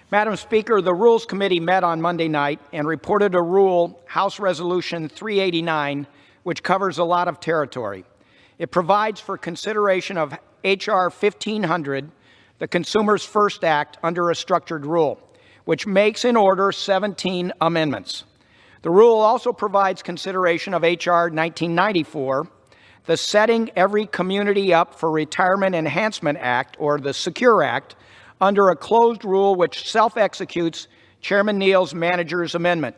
Madam Speaker, the Rules Committee met on Monday night and reported a rule, House Resolution 389, which covers a lot of territory. It provides for consideration of H.R. 1500, the Consumers First Act, under a structured rule, which makes in order 17 amendments. The rule also provides consideration of H.R. 1994, the Setting Every Community Up for Retirement Enhancement Act, or the SECURE Act, under a closed rule which self-executes Chairman Neal's manager's amendment.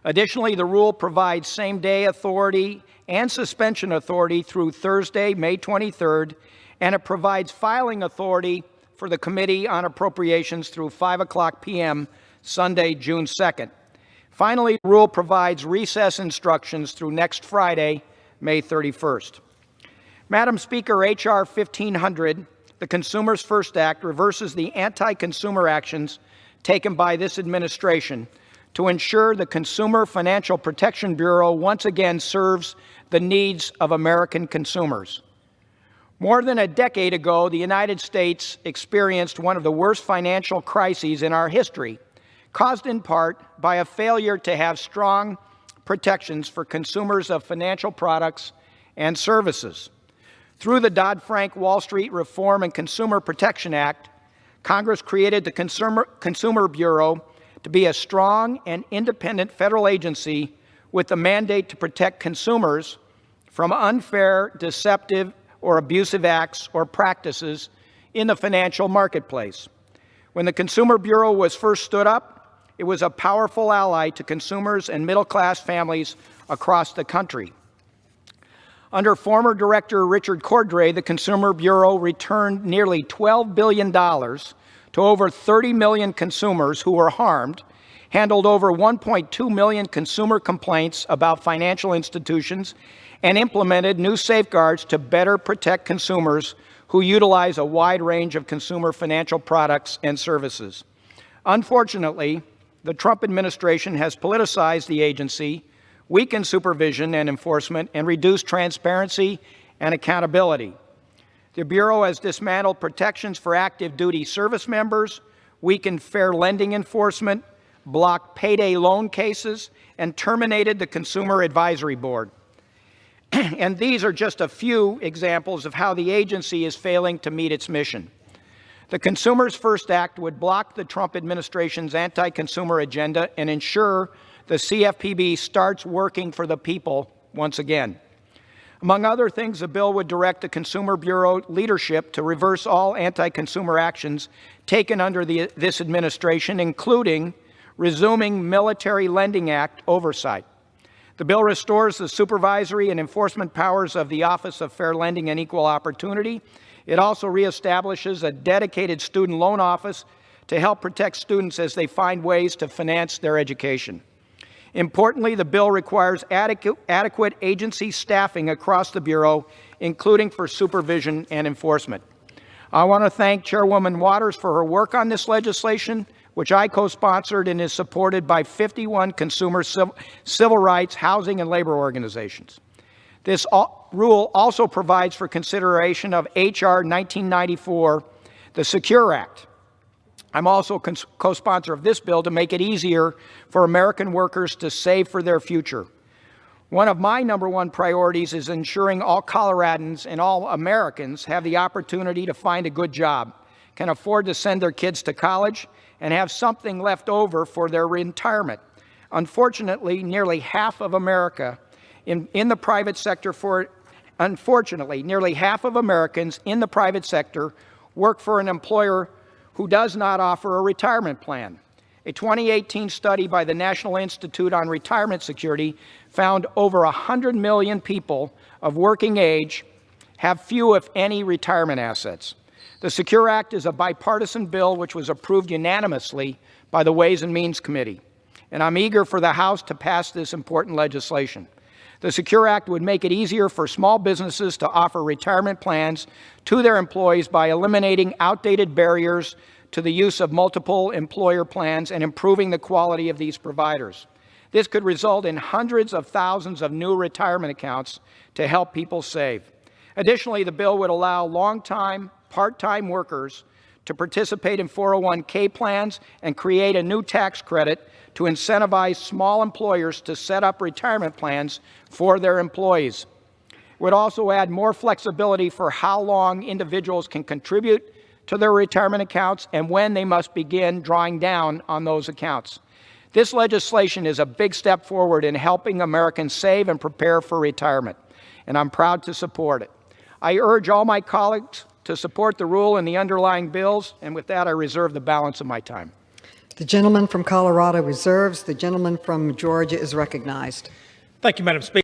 Additionally, the rule provides same-day authority and suspension authority through Thursday, May 23rd, and it provides filing authority for the Committee on Appropriations through 5:00 p.m. Sunday, June 2nd. Finally, the rule provides recess instructions through next Friday, May 31st. Madam Speaker, H.R. 1500, the Consumers First Act, reverses the anti-consumer actions taken by this administration to ensure the Consumer Financial Protection Bureau once again serves the needs of American consumers. More than a decade ago, the United States experienced one of the worst financial crises in our history, caused in part by a failure to have strong protections for consumers of financial products and services. Through the Dodd-Frank Wall Street Reform and Consumer Protection Act, Congress created the Consumer Bureau to be a strong and independent federal agency with the mandate to protect consumers from unfair, deceptive, or abusive acts or practices in the financial marketplace. When the Consumer Bureau was first stood up, it was a powerful ally to consumers and middle-class families across the country. Under former Director Richard Cordray, the Consumer Bureau returned nearly $12 billion to over 30 million consumers who were harmed, handled over 1.2 million consumer complaints about financial institutions, and implemented new safeguards to better protect consumers who utilize a wide range of consumer financial products and services. Unfortunately, the Trump administration has politicized the agency, weakened supervision and enforcement, and reduced transparency and accountability. The Bureau has dismantled protections for active duty service members, weakened fair lending enforcement, blocked payday loan cases, and terminated the Consumer Advisory Board. And these are just a few examples of how the agency is failing to meet its mission. The Consumers First Act would block the Trump administration's anti-consumer agenda and ensure the CFPB starts working for the people once again. Among other things, the bill would direct the Consumer Bureau leadership to reverse all anti-consumer actions taken under this administration, including resuming Military Lending Act oversight. The bill restores the supervisory and enforcement powers of the Office of Fair Lending and Equal Opportunity. It also reestablishes a dedicated student loan office to help protect students as they find ways to finance their education. Importantly, the bill requires adequate agency staffing across the Bureau, including for supervision and enforcement. I want to thank Chairwoman Waters for her work on this legislation, which I co-sponsored and is supported by 51 consumer civil rights, housing, and labor organizations. This rule also provides for consideration of H.R. 1994, the SECURE Act. I'm also co-sponsor of this bill to make it easier for American workers to save for their future. One of my #1 priorities is ensuring all Coloradans and all Americans have the opportunity to find a good job, can afford to send their kids to college, and have something left over for their retirement. Unfortunately, nearly half of America in the private sector nearly half of Americans in the private sector work for an employer who does not offer a retirement plan. A 2018 study by the National Institute on Retirement Security found over 100 million people of working age have few, if any, retirement assets. The SECURE Act is a bipartisan bill which was approved unanimously by the Ways and Means Committee, and I'm eager for the House to pass this important legislation. The SECURE Act would make it easier for small businesses to offer retirement plans to their employees by eliminating outdated barriers to the use of multiple employer plans and improving the quality of these providers. This could result in hundreds of thousands of new retirement accounts to help people save. Additionally, the bill would allow long-time, part-time workers to participate in 401k plans and create a new tax credit to incentivize small employers to set up retirement plans for their employees. It would also add more flexibility for how long individuals can contribute to their retirement accounts and when they must begin drawing down on those accounts. This legislation is a big step forward in helping Americans save and prepare for retirement, and I'm proud to support it. I urge all my colleagues to support the rule and the underlying bills, and with that, I reserve the balance of my time. The gentleman from Colorado reserves. The gentleman from Georgia is recognized. Thank you, Madam Speaker.